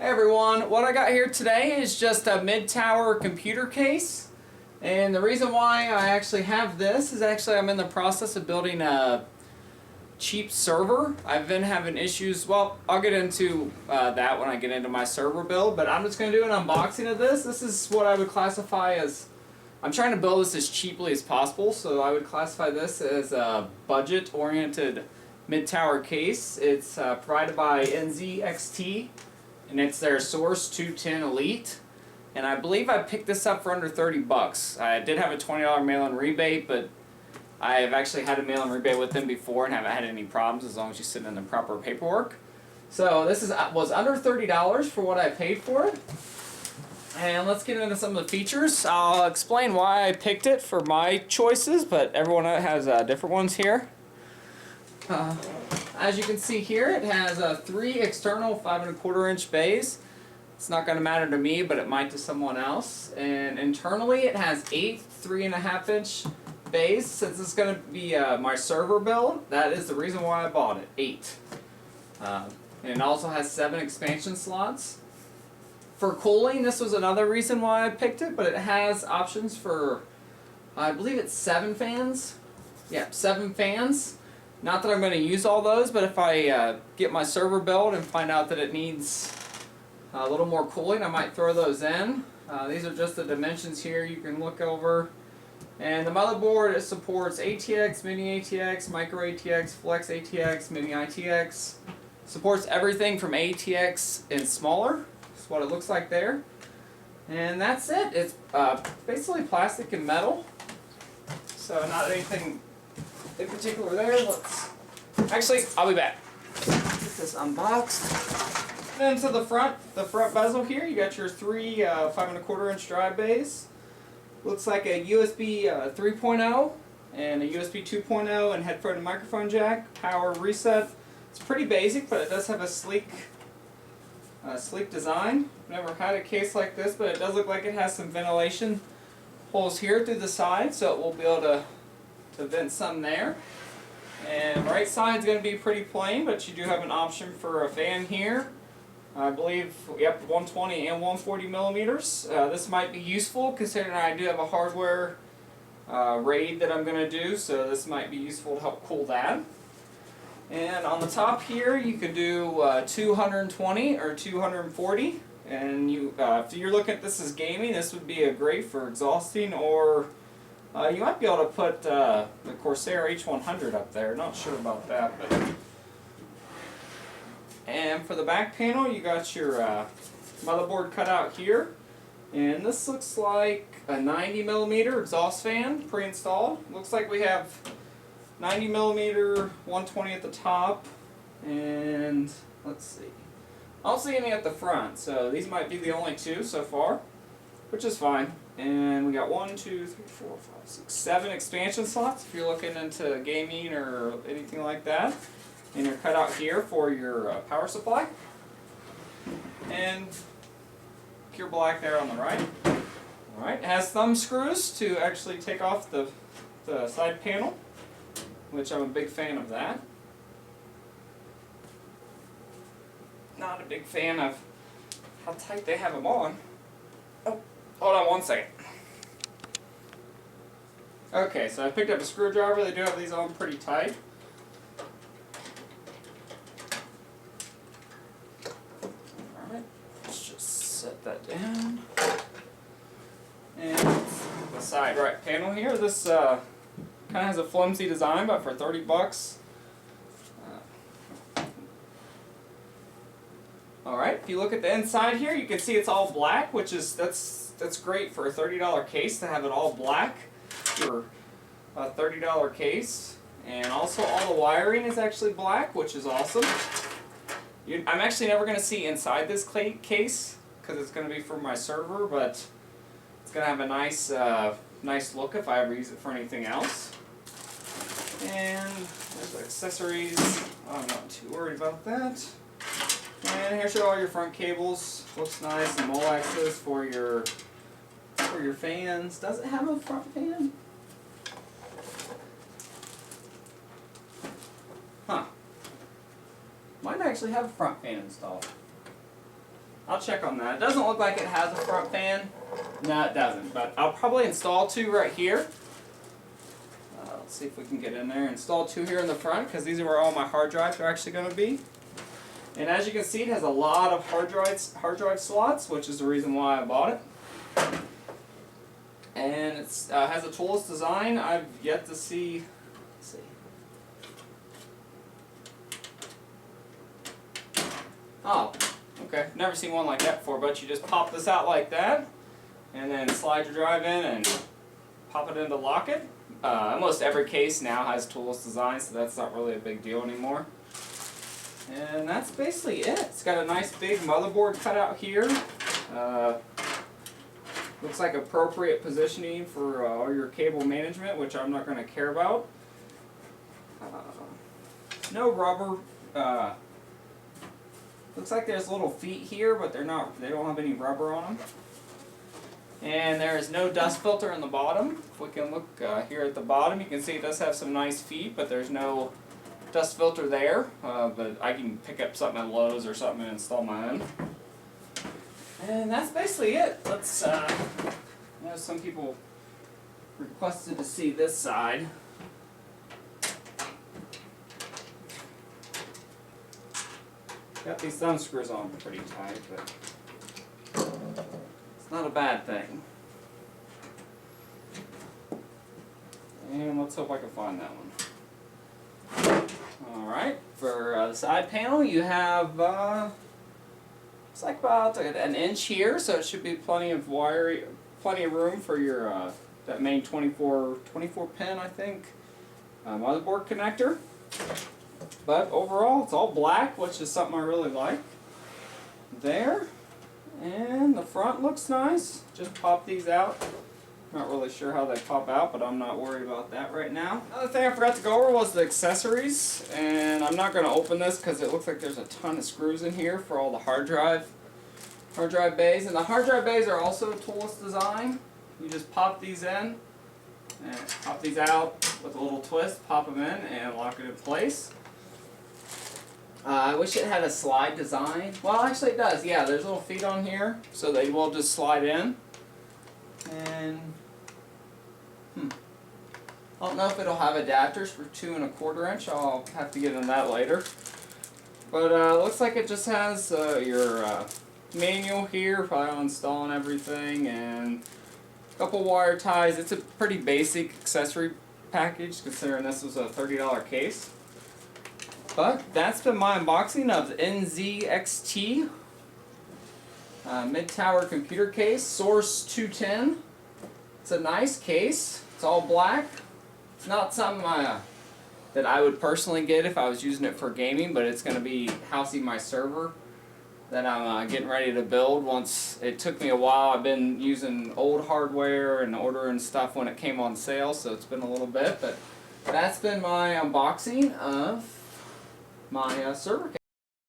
Hey everyone, what I got here today is just a mid-tower computer case, and the reason why I actually have this is I'm in the process of building a cheap server. I've been having issues, well, I'll get into that when I get into my server build, but I'm just going to do an unboxing of this. This is what I would classify as, I'm trying to build this as cheaply as possible, so I would classify this as a budget-oriented mid-tower case. It's provided by NZXT. And it's their Source 210 Elite, and I believe I picked this up for under 30 bucks. I did have a $20 mail-in rebate, but I've actually had a mail-in rebate with them before and haven't had any problems as long as you send in the proper paperwork. So this was under $30 for what I paid for it. And let's get into some of the features. I'll explain why I picked it for my choices, but everyone has different ones here. As you can see here, it has 3 external 5 1/4 inch bays. It's not going to matter to me, but it might to someone else. And internally, it has 8 3.5 inch bays. Since it's going to be my server build, that is the reason why I bought it. 8. And it also has 7 expansion slots. For cooling, this was another reason why I picked it, but it has options for, I believe it's 7 fans. Yeah, 7 fans. Not that I'm going to use all those, but if I get my server built and find out that it needs a little more cooling, I might throw those in. These are just the dimensions here you can look over. And the motherboard, it supports ATX, Mini ATX, Micro ATX, Flex ATX, Mini ITX. Supports everything from ATX and smaller. That's what it looks like there. And that's it. It's basically plastic and metal. So not anything in particular there. Actually, I'll be back. Get this unboxed. Then to the front bezel here, you got your 3 5 1/4 inch drive bays. Looks like a USB 3.0 and a USB 2.0 and headphone and microphone jack. Power reset. It's pretty basic, but it does have a sleek design. I've never had a case like this, but it does look like it has some ventilation holes here through the side, so it will be able to vent some there. And right side is going to be pretty plain, but you do have an option for a fan here. I believe, yep, 120 and 140 millimeters. This might be useful considering I do have a hardware raid that I'm going to do, so this might be useful to help cool that. And on the top here, you could do 220 or 240. And if you're looking at this as gaming, this would be great for exhausting, or you might be able to put the Corsair H100 up there. Not sure about that, but. And for the back panel, you got your motherboard cut out here, and this looks like a 90 millimeter exhaust fan pre-installed. Looks like we have 90 millimeter, 120 at the top, and let's see. I don't see any at the front, so these might be the only 2 so far, which is fine. And we got 1, 2, 3, 4, 5, 6, 7 expansion slots if you're looking into gaming or anything like that. And you're cut out here for your power supply. And pure black there on the right. Alright, it has thumb screws to actually take off the side panel, which I'm a big fan of that. Not a big fan of how tight they have them on. Oh, hold on one second. Okay, so I picked up a screwdriver. They do have these on pretty tight. Alright, let's just set that down. And the side right panel here. This kind of has a flimsy design, but for 30 bucks. Alright, if you look at the inside here, you can see it's all black, which is that's great for a $30 case to have it all black for a $30 case. And also all the wiring is actually black, which is awesome. I'm actually never going to see inside this case because it's going to be for my server, but it's going to have a nice look if I ever use it for anything else. And there's the accessories. I'm not too worried about that. And here's all your front cables. Looks nice, and Moaxes for your fans. Does it have a front fan? Huh. Might actually have a front fan installed. I'll check on that. It doesn't look like it has a front fan. No, it doesn't, but I'll probably install 2 right here. Let's see if we can get in there. Install 2 here in the front, because these are where all my hard drives are actually going to be. And as you can see, it has a lot of hard drive slots, which is the reason why I bought it. And it has a toolless design. I've yet to see. Let's see. Oh, okay. Never seen one like that before. But you just pop this out like that, and then slide your drive in and pop it in to lock it. Almost every case now has toolless design, so that's not really a big deal anymore. And that's basically it. It's got a nice big motherboard cutout here. Looks like appropriate positioning for all your cable management, which I'm not going to care about. No rubber. Looks like there's little feet here, but they don't have any rubber on them. And there is no dust filter in the bottom. If we can look here at the bottom, you can see it does have some nice feet, but there's no dust filter there. But I can pick up something at Lowe's or something and install my own. And that's basically it. Let's, I know some people requested to see this side. Got these thumb screws on pretty tight, but it's not a bad thing. And let's hope I can find that one. Alright, for the side panel you have, it's like about an inch here, so it should be plenty of room for your, that main 24 pin, I think, motherboard connector. But overall, it's all black, which is something I really like. There. And the front looks nice. Just pop these out. Not really sure how they pop out, but I'm not worried about that right now. Another thing I forgot to go over was the accessories. And I'm not going to open this because it looks like there's a ton of screws in here for all the hard drive bays. And the hard drive bays are also toolless design. You just pop these in and pop these out with a little twist, pop them in, and lock it in place. I wish it had a slide design. Well, actually it does. Yeah, there's little feet on here, so they will just slide in. And I don't know if it'll have adapters for 2 1/4 inch. I'll have to get into that later. But looks like it just has your manual here, probably on installing everything, and a couple wire ties. It's a pretty basic accessory package considering this was a $30 case. But that's been my unboxing of the NZXT mid-tower computer case, Source 210. It's a nice case. It's all black. It's not something that I would personally get if I was using it for gaming, but it's going to be housing my server that I'm getting ready to build. Once it took me a while. I've been using old hardware and ordering stuff when it came on sale, so it's been a little bit. But that's been my unboxing of my server case.